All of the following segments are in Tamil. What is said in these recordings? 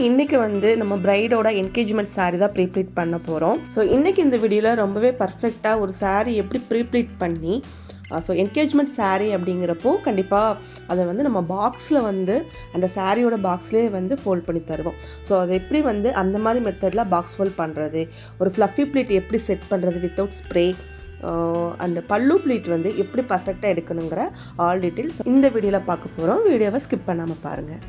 இன்னைக்கு வந்து நம்ம பிரைடோட என்கேஜ்மெண்ட் சாரீ தான் ப்ரீப்ளீட் பண்ண போகிறோம். ஸோ இன்றைக்கி இந்த வீடியோவில் ரொம்பவே பர்ஃபெக்டாக ஒரு சாரீ எப்படி ப்ரீப்ளீட் பண்ணி ஸோ என்கேஜ்மெண்ட் சாரீ அப்படிங்கிறப்போ கண்டிப்பாக அதை வந்து நம்ம பாக்ஸில் வந்து அந்த சாரியோட பாக்ஸ்லேயே வந்து ஃபோல்ட் பண்ணி தருவோம். ஸோ அதை எப்படி வந்து அந்த மாதிரி மெத்தடில் பாக்ஸ் ஃபோல்ட் பண்ணுறது, ஒரு ஃப்ளஃபி ப்ளீட் எப்படி செட் பண்ணுறது வித்தவுட் ஸ்ப்ரே அண்ட் பல்லு ப்ளீட் வந்து எப்படி பர்ஃபெக்டாக எடுக்கணுங்கிற ஆல் டீட்டெயில்ஸ் இந்த வீடியோவில் பார்க்க போகிறோம். வீடியோவை ஸ்கிப் பண்ணாமல் பாருங்கள்.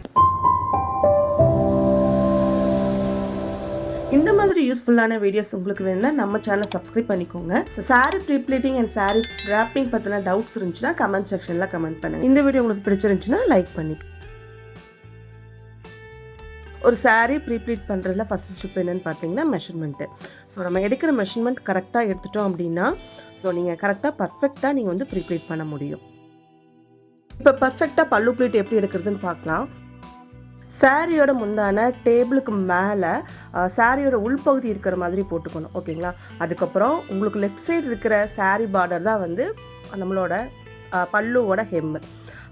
இந்த மாதிரி யூஸ்ஃபுல்லான வீடியோஸ் உங்களுக்கு வேணும்னா நம்ம சேனலை சப்ஸ்கிரைப் பண்ணிக்கோங்க. Sari pre-pleating and sari dropping பற்றின டவுட்ஸ் இருந்துச்சுன்னா கமெண்ட் செக்ஷனில் கமெண்ட் பண்ணுங்கள். இந்த வீடியோ உங்களுக்கு பிடிச்சிருந்துச்சுன்னா லைக் பண்ணி. ஒரு சாரீ ப்ரீப்ளீட் பண்ணுறதுல ஃபஸ்ட் ஸ்டெப் என்னென்னு பார்த்தீங்கன்னா மெஷர்மெண்ட்டு. ஸோ நம்ம எடுக்கிற மெஷர்மெண்ட் கரெக்டாக எடுத்துட்டோம் அப்படின்னா ஸோ நீங்கள் கரெக்டாக பர்ஃபெக்டாக நீங்கள் வந்து ப்ரீப்ளீட் பண்ண முடியும். இப்போ பர்ஃபெக்டாக பல்லு ப்ளீட் எப்படி எடுக்கிறதுன்னு பார்க்கலாம். சாரியோட முந்தான டேபிளுக்கு மேலே சாரியோட உள்பகுதி இருக்கிற மாதிரி போட்டுக்கணும், ஓகேங்களா. அதுக்கப்புறம் உங்களுக்கு லெஃப்ட் சைடு இருக்கிற சாரீ பார்டர் தான் வந்து நம்மளோட பல்லுவோட ஹெம்மு.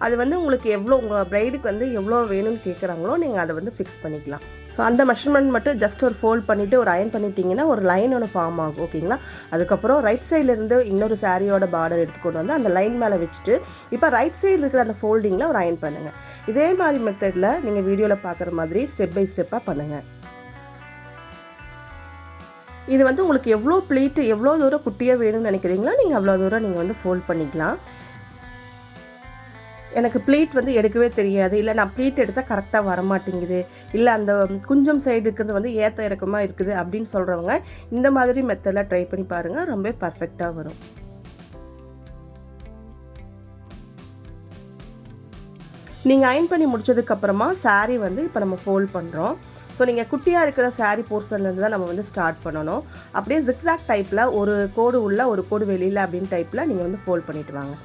அது வந்து உங்களுக்கு எவ்வளோ உங்கள் ப்ரைடுக்கு வந்து எவ்வளோ வேணும்னு கேட்குறாங்களோ நீங்கள் அதை வந்து ஃபிக்ஸ் பண்ணிக்கலாம். ஸோ அந்த மெஷர்மெண்ட் மட்டும் ஜஸ்ட் ஒரு ஃபோல்ட் பண்ணிவிட்டு ஒரு அயன் பண்ணிட்டீங்கன்னா ஒரு லைன் ஒன்று ஃபார்ம் ஆகும், ஓகேங்களா. அதுக்கப்புறம் ரைட் சைட்லேருந்து இன்னொரு சாரியோட பார்டர் எடுத்துக்கொண்டு வந்து அந்த லைன் மேலே வச்சுட்டு இப்போ ரைட் சைடு இருக்கிற அந்த ஃபோல்டிங்கில் ஒரு அயன் பண்ணுங்கள். இதே மாதிரி மெத்தடில் நீங்கள் வீடியோவில் பார்க்குற மாதிரி ஸ்டெப் பை ஸ்டெப்பாக பண்ணுங்கள். இது வந்து உங்களுக்கு எவ்வளோ ப்ளீட்டு எவ்வளோ தூரம் குட்டியாக வேணும்னு நினைக்கிறீங்களோ நீங்கள் அவ்வளோ தூரம் நீங்கள் வந்து ஃபோல்ட் பண்ணிக்கலாம். எனக்கு ப்ளீட் வந்து எடுக்கவே தெரியாது, இல்லை நான் ப்ளீட் எடுத்தால் கரெக்டாக வரமாட்டேங்குது, இல்லை அந்த குஞ்சம் சைடு இருக்கிறது வந்து ஏற்ற இறக்கமாக இருக்குது அப்படின்னு சொல்கிறவங்க இந்த மாதிரி மெத்தடில் ட்ரை பண்ணி பாருங்கள், ரொம்ப பர்ஃபெக்டாக வரும். நீங்கள் அயன் பண்ணி முடிச்சதுக்கப்புறமா சாரீ வந்து இப்போ நம்ம ஃபோல்ட் பண்ணுறோம். ஸோ நீங்கள் குட்டியாக இருக்கிற சாரீ போர்ஷன்லேருந்து தான் நம்ம வந்து ஸ்டார்ட் பண்ணணும். அப்படியே ஜிக்ஸாக் டைப்பில் ஒரு கோடு உள்ள ஒரு கோடு வெளியில் அப்படின்னு டைப்பில் நீங்கள் வந்து ஃபோல்ட் பண்ணிவிட்டு வாங்க.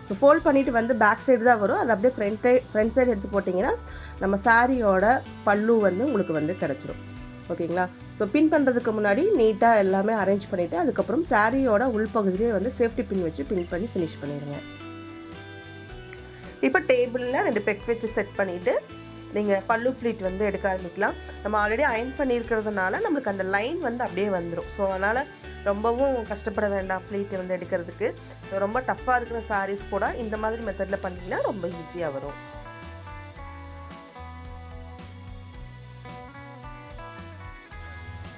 ஸோ ஃபோல்ட் பண்ணிவிட்டு வந்து பேக் சைடு தான் வரும், அது அப்படியே ஃப்ரண்ட் சைடு எடுத்து போட்டிங்கன்னா நம்ம சாரியோட பல்லு வந்து உங்களுக்கு வந்து கிடச்சிரும், ஓகேங்களா. ஸோ பின் பண்ணுறதுக்கு முன்னாடி நீட்டாக எல்லாமே அரேஞ்ச் பண்ணிவிட்டு அதுக்கப்புறம் சாரியோட உள்பகுதியிலே வந்து சேஃப்டி பின் வச்சு பின் பண்ணி ஃபினிஷ் பண்ணிடுங்க. இப்போ டேபிளில் 2 பெக் வச்சு செட் பண்ணிவிட்டு நீங்கள் பல்லு ப்ளீட் வந்து எடுக்க ஆரம்பிக்கலாம். நம்ம ஆல்ரெடி அயன் பண்ணியிருக்கிறதுனால நம்மளுக்கு அந்த லைன் வந்து அப்படியே வந்துடும். ஸோ அதனால் ரொம்பவும் கஷ்டப்பட வேண்டாம் ப்ளீட் வந்து எடுக்கிறதுக்கு. ஸோ ரொம்ப டஃப்பாக இருக்கிற சாரீஸ் கூட இந்த மாதிரி மெத்தடில் பண்ணிங்கன்னா ரொம்ப ஈஸியாக வரும்.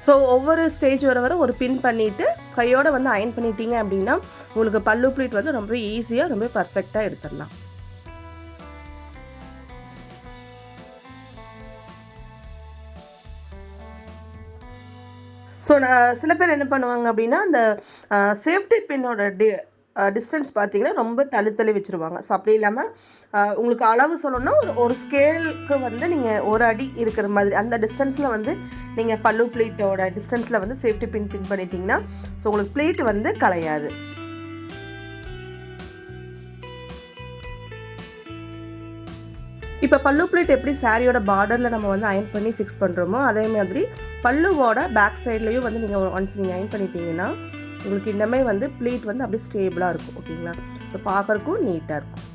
ஸோ ஒவ்வொரு ஸ்டேஜ் வர ஒரு பின் பண்ணிவிட்டு கையோடு வந்து அயன் பண்ணிட்டீங்க அப்படின்னா உங்களுக்கு பல்லு ப்ளீட் வந்து ரொம்ப ஈஸியாக ரொம்ப பர்ஃபெக்டாக எடுத்துடலாம். ஸோ சில பேர் என்ன பண்ணுவாங்க அப்படின்னா அந்த சேஃப்டி பின்னோட டிஸ்டன்ஸ் பார்த்தீங்கன்னா ரொம்ப தள்ளி வச்சுருவாங்க. ஸோ அப்படி இல்லாமல் உங்களுக்கு அளவு சொல்லணும்னா ஒரு ஸ்கேலுக்கு வந்து நீங்கள் ஒரு அடி இருக்கிற மாதிரி அந்த டிஸ்டன்ஸில் வந்து நீங்கள் பல்லு ப்ளீட்டோட டிஸ்டன்ஸில் வந்து சேஃப்டி பின் பண்ணிட்டீங்கன்னா ஸோ உங்களுக்கு ப்ளீட் வந்து கலையாது. இப்போ பல்லு ப்ளீட் எப்படி சாரியோட பார்டரில் நம்ம வந்து அயன் பண்ணி ஃபிக்ஸ் பண்ணுறோமோ அதே மாதிரி பல்லுவோட பேக் சைட்லேயும் வந்து நீங்கள் ஒன்ஸ் நீங்கள் அயன் பண்ணிட்டீங்கன்னா உங்களுக்கு இன்னமே வந்து ப்ளீட் வந்து அப்படியே ஸ்டேபிளாக இருக்கும், ஓகேங்களா. ஸோ பார்க்குறக்கும் நீட்டாக இருக்கும்.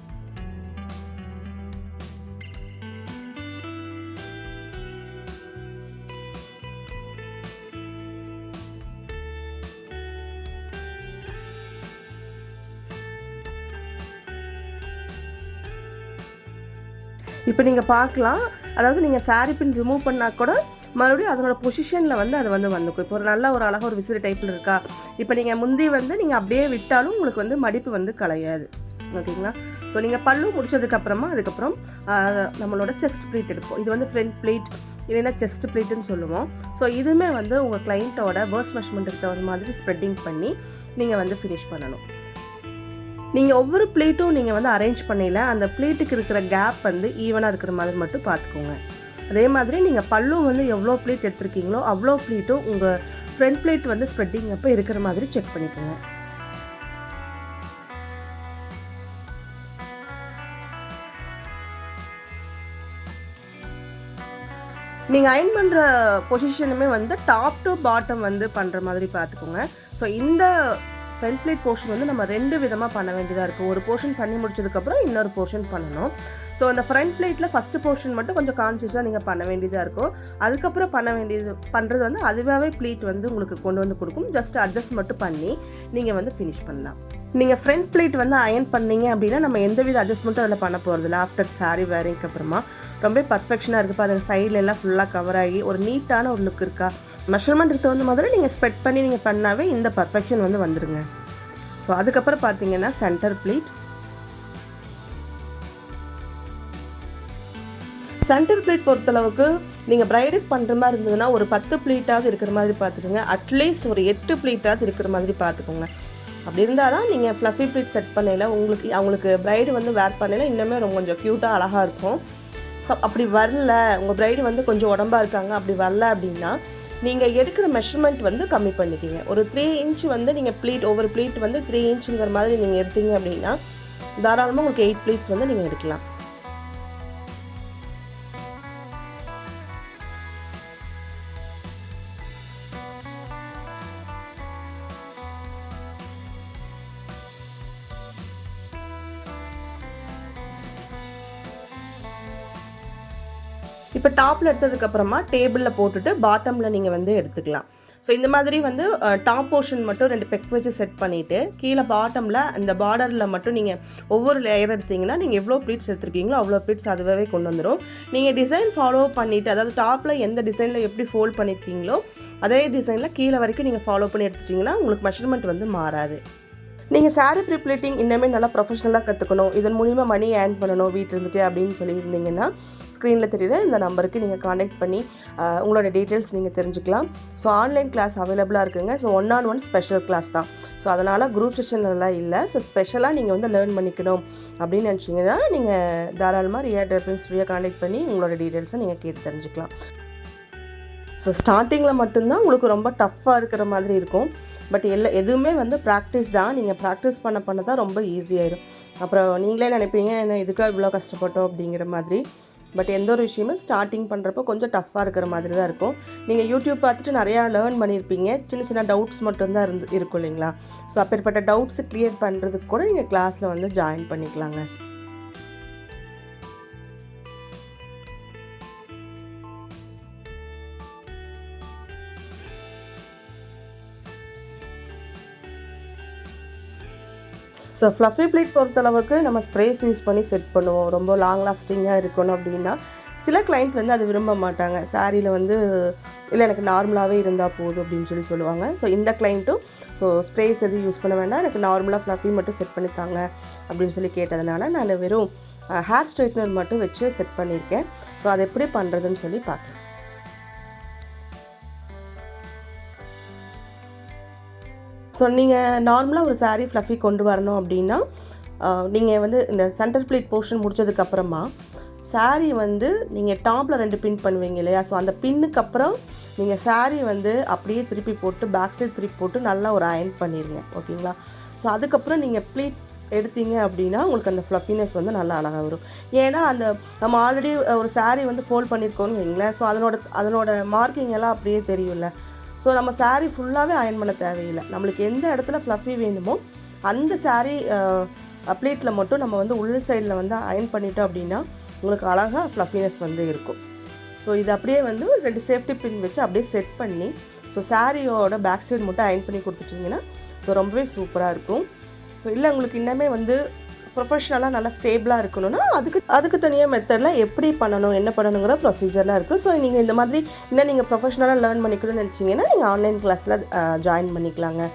இப்போ நீங்கள் பார்க்கலாம், அதாவது நீங்கள் சாரீ பின் ரிமூவ் பண்ணால் கூட மறுபடியும் அதனோட பொசிஷனில் வந்து அது வந்து வந்துக்கும். இப்போ ஒரு நல்ல ஒரு அழகாக ஒரு விசிறி டைப்பில் இருக்கா, இப்போ நீங்கள் முந்தி வந்து நீங்கள் அப்படியே விட்டாலும் உங்களுக்கு வந்து மடிப்பு வந்து கலையாது, ஓகேங்களா. ஸோ நீங்கள் பல்லு முடிச்சதுக்கப்புறமா அதுக்கப்புறம் நம்மளோட செஸ்ட் ப்ளீட் எடுப்போம். இது வந்து ஃப்ரண்ட் ப்ளீட் இல்லைன்னா செஸ்ட் ப்ளீட்டுன்னு சொல்லுவோம். ஸோ இதுவுமே வந்து உங்கள் கிளைண்ட்டோட பர்ஸ்ட் மெஷர்மெண்ட்டுக்கு தகுந்த மாதிரி ஸ்ப்ரெட்டிங் பண்ணி நீங்கள் வந்து ஃபினிஷ் பண்ணணும். நீங்கள் ஒவ்வொரு ப்ளீட்டும் நீங்கள் வந்து அரேஞ்ச் பண்ணல அந்த ப்ளீட்டுக்கு இருக்கிற கேப் வந்து ஈவனாக இருக்கிற மாதிரி மட்டும் பார்த்துக்கோங்க. அதே மாதிரி நீங்கள் பல்லு வந்து எவ்வளோ ப்ளீட் எடுத்துருக்கீங்களோ அவ்வளோ ப்ளீட்டும் உங்கள் ஃப்ரண்ட் ப்ளீட் வந்து ஸ்ப்ரெட்டிங் அப்போ இருக்கிற மாதிரி செக் பண்ணிக்கோங்க. நீங்கள் அயன் பண்ணுற பொசிஷனுமே வந்து டாப் டு பாட்டம் வந்து பண்ணுற மாதிரி பார்த்துக்கோங்க. ஸோ இந்த ஃப்ரண்ட் ப்ளீட் போர்ஷன் வந்து நம்ம 2 விதமாக பண்ண வேண்டியதாக இருக்குது. ஒரு போர்ஷன் பண்ணி முடிச்சதுக்கப்புறம் இன்னொரு போர்ஷன் பண்ணணும். ஸோ அந்த ஃப்ரண்ட் ப்ளீட்டில் ஃபஸ்ட்டு போர்ஷன் மட்டும் கொஞ்சம் கான்சியஸாக நீங்கள் பண்ண வேண்டியதாக இருக்கும். அதுக்கப்புறம் பண்ணுறது வந்து அதுவாகவே ப்ளீட் வந்து உங்களுக்கு கொண்டு வந்து கொடுக்கும். ஜஸ்ட் அட்ஜஸ்ட் மட்டும் பண்ணி நீங்கள் வந்து ஃபினிஷ் பண்ணலாம். நீங்கள் ஃப்ரண்ட் ப்ளீட் வந்து அயன் பண்ணீங்க அப்படின்னா நம்ம எந்தவித அட்ஜஸ்ட்மெண்ட்டும் அதில் பண்ண போகிறதில்ல. ஆஃப்டர் சாரீ வேரிங்க்கு அப்புறமா ரொம்ப பர்ஃபெக்ஷனாக இருக்குது. பாருங்கள், சைடில் எல்லாம் ஃபுல்லாக கவர் ஆகி ஒரு நீட்டான ஒரு லுக் இருக்கா. மெஷர்மெண்ட்டுக்கு தகுந்த மாதிரி நீங்கள் ஸ்பெட் பண்ணி நீங்கள் பண்ணாவே இந்த பர்ஃபெக்ஷன் வந்து வந்துடுங்க. ஸோ அதுக்கப்புறம் பார்த்தீங்கன்னா சென்டர் ப்ளீட். சென்டர் ப்ளீட் பொறுத்தளவுக்கு நீங்கள் ப்ரைடுக்கு பண்ணுற மாதிரி இருந்ததுன்னா ஒரு 10 ப்ளீட்டாவது இருக்கிற மாதிரி பார்த்துக்கோங்க. அட்லீஸ்ட் ஒரு 8 ப்ளீட்டாவது இருக்கிற மாதிரி பார்த்துக்கோங்க. அப்படி இருந்தால் தான் நீங்கள் ஃப்ளஃபி ப்ளீட் செட் பண்ணையில் அவங்களுக்கு ப்ரைடு வந்து வேர் பண்ணையில் இன்னுமே ரொம்ப கொஞ்சம் க்யூட்டாக அழகாக இருக்கும். ஸோ அப்படி வரல, உங்கள் ப்ரைடு வந்து கொஞ்சம் உடம்பாக இருக்காங்க, அப்படி வரல அப்படின்னா நீங்கள் எடுக்கிற மெஷர்மெண்ட் வந்து கம்மி பண்ணிக்கிங்க. ஒரு 3 இன்ச் வந்து நீங்கள் ப்ளீட் ஒவ்வொரு ப்ளீட் வந்து 3 இன்ச்சுங்கிற மாதிரி நீங்கள் எடுத்தீங்க அப்படின்னா தாராளமாக உங்களுக்கு 8 ப்ளீட்ஸ் வந்து நீங்கள் எடுக்கலாம். இப்போ டாப்பில் எடுத்ததுக்கப்புறமா டேபிளில் போட்டுட்டு பாட்டமில் நீங்கள் வந்து எடுத்துக்கலாம். ஸோ இந்த மாதிரி வந்து டாப் போர்ஷன் மட்டும் 2 பெக் வச்சு செட் பண்ணிவிட்டு கீழே பாட்டமில் இந்த பார்டரில் மட்டும் நீங்கள் ஒவ்வொரு லேயர் எடுத்திங்கன்னா நீங்கள் எவ்வளோ ப்ளீட்ஸ் எடுத்துருக்கீங்களோ அவ்வளோ ப்ளீட்ஸ் அதுவே கொண்டு வந்துடும். நீங்கள் டிசைன் ஃபாலோ பண்ணிவிட்டு, அதாவது டாப்பில் எந்த டிசைனில் எப்படி ஃபோல்ட் பண்ணியிருக்கீங்களோ அதே டிசைனில் கீழே வரைக்கும் நீங்கள் ஃபாலோ பண்ணி எடுத்துட்டிங்கன்னா உங்களுக்கு மெஷர்மெண்ட் வந்து மாறாது. நீங்கள் சாரீ ப்ரீப்ளீட்டிங் இன்னுமே நல்லா ப்ரொஃபஷனலாக கற்றுக்கணும், இதன் மூலிமா மணி ஏர்ன் பண்ணணும் வீட்டில் இருந்துட்டு அப்படின்னு சொல்லியிருந்தீங்கன்னா ஸ்க்ரீனில் தெரியுற இந்த நம்பருக்கு நீங்கள் காண்டாக்ட் பண்ணி உங்களோட டீட்டெயில்ஸ் நீங்கள் தெரிஞ்சுக்கலாம். ஸோ ஆன்லைன் கிளாஸ் அவைலபிளாக இருக்குங்க. ஸோ 1-on-1 ஸ்பெஷல் கிளாஸ் தான். ஸோ அதனால் குரூப் செஷன்லாம் இல்லை. ஸோ ஸ்பெஷலாக நீங்கள் வந்து லேர்ன் பண்ணிக்கணும் அப்படின்னு நினச்சிங்கன்னா நீங்கள் தாராளமாக ரியா ட்ரேப்பிங் ஸ்டுடியோ காண்டாக்ட் பண்ணி உங்களோட டீட்டெயில்ஸை நீங்கள் கேட்டு தெரிஞ்சுக்கலாம். ஸோ ஸ்டார்டிங்கில் மட்டும்தான் உங்களுக்கு ரொம்ப டஃப்பாக இருக்கிற மாதிரி இருக்கும். பட் எதுவுமே வந்து ப்ராக்டிஸ் தான். நீங்கள் ப்ராக்டிஸ் பண்ண தான் ரொம்ப ஈஸியாயிடும். அப்புறம் நீங்களே நினைப்பீங்க என்ன இதுக்காக இவ்வளோ கஷ்டப்பட்டோம் அப்படிங்கிற மாதிரி. பட் எந்த ஒரு விஷயமும் ஸ்டார்டிங் பண்ணுறப்போ கொஞ்சம் டஃப்பாக இருக்கிற மாதிரி தான் இருக்கும். நீங்கள் யூடியூப் பார்த்துட்டு நிறையா லேர்ன் பண்ணியிருப்பீங்க. சின்ன சின்ன டவுட்ஸ் மட்டும்தான் இருக்கும் இல்லைங்களா. ஸோ அப்பேற்பட்ட டவுட்ஸு கிளியர் பண்ணுறதுக்கு கூட நீங்கள் கிளாஸில் வந்து ஜாயின் பண்ணிக்கலாங்க. ஸோ ஃப்ளஃபி ப்ளீட் பொறுத்தளவுக்கு நம்ம ஸ்ப்ரேஸ் யூஸ் பண்ணி செட் பண்ணுவோம். ரொம்ப லாங் லாஸ்டிங்காக இருக்கணும் அப்படின்னா சில கிளைண்ட் வந்து அது விரும்ப மாட்டாங்க. சாரியில் வந்து இல்லை எனக்கு நார்மலாகவே இருந்தால் போதும் அப்படின்னு சொல்லுவாங்க. ஸோ இந்த கிளைண்ட்டும் ஸோ ஸ்ப்ரேஸ் எதுவும் யூஸ் பண்ண வேண்டாம், எனக்கு நார்மலாக ஃப்ளஃபி மட்டும் செட் பண்ணித்தாங்க அப்படின்னு சொல்லி கேட்டதுனால நான் வெறும் ஹேர் ஸ்ட்ரைட்னர் மட்டும் வச்சு செட் பண்ணியிருக்கேன். ஸோ அதை எப்படி பண்ணுறதுன்னு சொல்லி பார்க்கலாம். ஸோ நீங்கள் நார்மலாக ஒரு சாரீ ஃப்ளஃபி கொண்டு வரணும் அப்படின்னா நீங்கள் வந்து இந்த சென்டர் ப்ளீட் போர்ஷன் முடித்ததுக்கப்புறமா சாரீ வந்து நீங்கள் டாப்பில் 2 பின் பண்ணுவீங்க இல்லையா. ஸோ அந்த பின்னுக்கு அப்புறம் நீங்கள் சாரீ வந்து அப்படியே திருப்பி போட்டு பேக் சைட் திருப்பி போட்டு நல்லா ஒரு அயன் பண்ணிடுங்க, ஓகேங்களா. ஸோ அதுக்கப்புறம் நீங்கள் ப்ளீட் எடுத்தீங்க அப்படின்னா உங்களுக்கு அந்த ஃப்ளஃபினஸ் வந்து நல்லா அழகாக வரும். ஏன்னா அந்த நம்ம ஆல்ரெடி ஒரு சாரீ வந்து ஃபோல்ட் பண்ணியிருக்கோன்னு வைங்களேன். ஸோ அதனோட மார்க்கிங் எல்லாம் அப்படியே தெரியும்ல. ஸோ நம்ம சாரீ ஃபுல்லாகவே அயன் பண்ண தேவையில்லை. நம்மளுக்கு எந்த இடத்துல ஃப்ளஃபி வேணுமோ அந்த சாரீ ப்ளீட்டில் மட்டும் நம்ம வந்து உள் சைடில் வந்து அயன் பண்ணிட்டோம் அப்படின்னா உங்களுக்கு அழகாக ஃப்ளஃபினஸ் வந்து இருக்கும். ஸோ இது அப்படியே வந்து 2 சேஃப்டி பின் வச்சு அப்படியே செட் பண்ணி ஸோ சாரியோட பேக் சைடு மட்டும் அயன் பண்ணி கொடுத்துட்டிங்கன்னா ஸோ ரொம்பவே சூப்பராக இருக்கும். ஸோ இல்லை உங்களுக்கு இன்னமே வந்து ப்ரொஃபஷ்னலாக நல்லா ஸ்டேபிளாக இருக்கணும்னா அதுக்கு தனியாக மெத்தடில் எப்படி பண்ணணும் என்ன பண்ணணுங்கிற ப்ரொசீஜர்லாம் இருக்குது. ஸோ நீங்கள் இந்த மாதிரி இன்னும் நீங்கள் ப்ரொஃபஷ்னலாக லேர்ன் பண்ணிக்கணும்னு நினச்சிங்கன்னா நீங்கள் ஆன்லைன் கிளாஸில் ஜாயின் பண்ணிக்கலாங்க.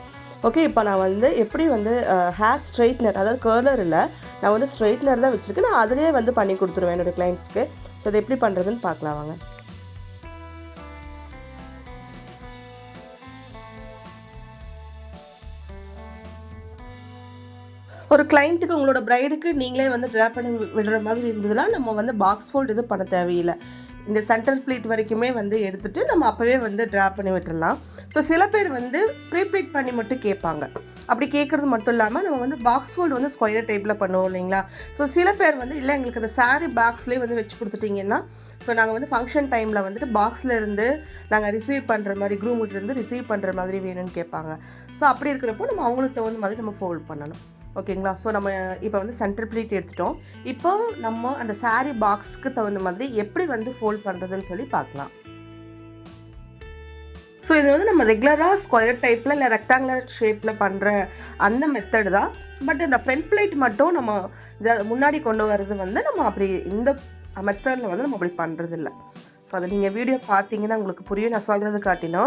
ஓகே, இப்போ நான் வந்து எப்படி வந்து ஹேர் ஸ்ட்ரைட்னர், அதாவது கர்லர் இல்லை, நான் வந்து ஸ்ட்ரைட்னர் தான் வச்சுருக்கேன். நான் அதிலே வந்து பண்ணி கொடுத்துருவேன் என்னோடய கிளைண்ட்ஸ்க்கு. ஸோ அது எப்படி பண்ணுறதுன்னு பார்க்கலாம் வாங்க. ஒரு கிளைண்ட்டுக்கு உங்களோட ப்ரைடுக்கு நீங்களே வந்து ட்ராப் பண்ணி விடுற மாதிரி இருந்ததுன்னா நம்ம வந்து பாக்ஸ் ஃபோல்டு இது பண்ண தேவையில்லை. இந்த சென்டர் ப்ளீட் வரைக்குமே வந்து எடுத்துகிட்டு நம்ம அப்போவே வந்து ட்ராப் பண்ணி விட்டுடலாம். ஸோ சில பேர் வந்து ப்ரீப்ளீட் பண்ணி மட்டும் கேட்பாங்க. அப்படி கேட்குறது மட்டும் இல்லாமல் நம்ம வந்து பாக்ஸ் ஃபோல்டு வந்து ஸ்கொயர் டைப்பில் பண்ணுவோம் இல்லைங்களா. ஸோ சில பேர் வந்து இல்லை எங்களுக்கு அந்த சாரீ பாக்ஸ்லேயே வந்து வச்சு கொடுத்துட்டிங்கன்னா ஸோ நாங்கள் வந்து ஃபங்க்ஷன் டைமில் வந்துட்டு பாக்ஸில் இருந்து நாங்கள் ரிசீவ் பண்ணுற மாதிரி க்ரூம்கிட்டேருந்து ரிசீவ் பண்ணுற மாதிரி வேணும்னு கேட்பாங்க. ஸோ அப்படி இருக்கிறப்போ நம்ம அவங்களுக்கு தகுந்த மாதிரி நம்ம ஃபோல்ட் பண்ணணும். ஓகேங்களா? ஸோ நம்ம இப்போ வந்து சென்டர் ப்ளீட் எடுத்துட்டோம். இப்போ நம்ம அந்த சாரீ பாக்ஸ்க்கு தகுந்த மாதிரி எப்படி வந்து ஃபோல்ட் பண்ணுறதுன்னு சொல்லி பார்க்கலாம். ஸோ இது வந்து நம்ம ரெகுலராக ஸ்கொயர் டைப்பில் இல்லை ரெக்டாங்குலர் ஷேப்பில் பண்ணுற அந்த மெத்தடு தான். பட் இந்த ஃப்ரண்ட் பிளேட் மட்டும் நம்ம முன்னாடி கொண்டு வர்றது வந்து நம்ம அப்படி இந்த மெத்தடில் வந்து நம்ம அப்படி பண்ணுறதில்ல. ஸோ அதை நீங்கள் வீடியோ பார்த்தீங்கன்னா உங்களுக்கு புரியும் நான் சொல்கிறது காட்டினா.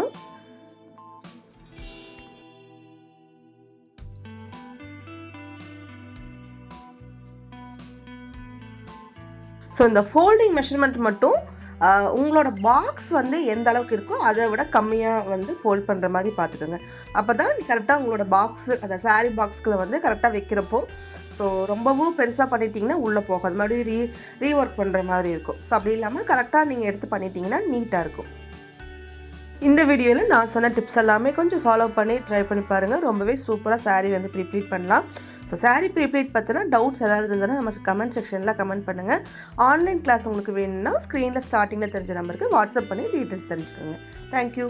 ஸோ இந்த ஃபோல்டிங் மெஷர்மெண்ட் மட்டும் உங்களோட பாக்ஸ் வந்து எந்த அளவுக்கு இருக்கோ அதை விட கம்மியாக வந்து ஃபோல்ட் பண்ணுற மாதிரி பார்த்துக்கோங்க. அப்போ தான் கரெக்டாக உங்களோட பாக்ஸு அந்த சாரீ பாக்ஸ்கில் வந்து கரெக்டாக வைக்கிறப்போ ஸோ ரொம்பவும் பெருசாக பண்ணிட்டீங்கன்னா உள்ளே போகாது, மறுபடியும் ரீஒர்க் பண்ணுற மாதிரி இருக்கும். ஸோ அப்படி இல்லாமல் கரெக்டாக நீங்கள் எடுத்து பண்ணிட்டீங்கன்னா நீட்டாக இருக்கும். இந்த வீடியோவில் நான் சொன்ன டிப்ஸ் எல்லாமே கொஞ்சம் ஃபாலோ பண்ணி ட்ரை பண்ணி பாருங்கள். ரொம்பவே சூப்பராக சாரீ வந்து ப்ரீப்ளீட் பண்ணலாம். ஸோ சாரீ ப்ரீப்ளீட் பற்றினா டவுட்ஸ் ஏதாவது இருந்ததுன்னா நம்ம கமெண்ட் செக்ஷனில் கமெண்ட் பண்ணுங்கள். ஆன்லைன் கிளாஸ் உங்களுக்கு வேணும்னா ஸ்க்ரீனில் ஸ்டார்டிங்கில் தெரிஞ்ச நம்பருக்கு வாட்ஸ்அப் பண்ணி டீட்டெயில்ஸ் தெரிஞ்சுக்கோங்க. தேங்க்யூ.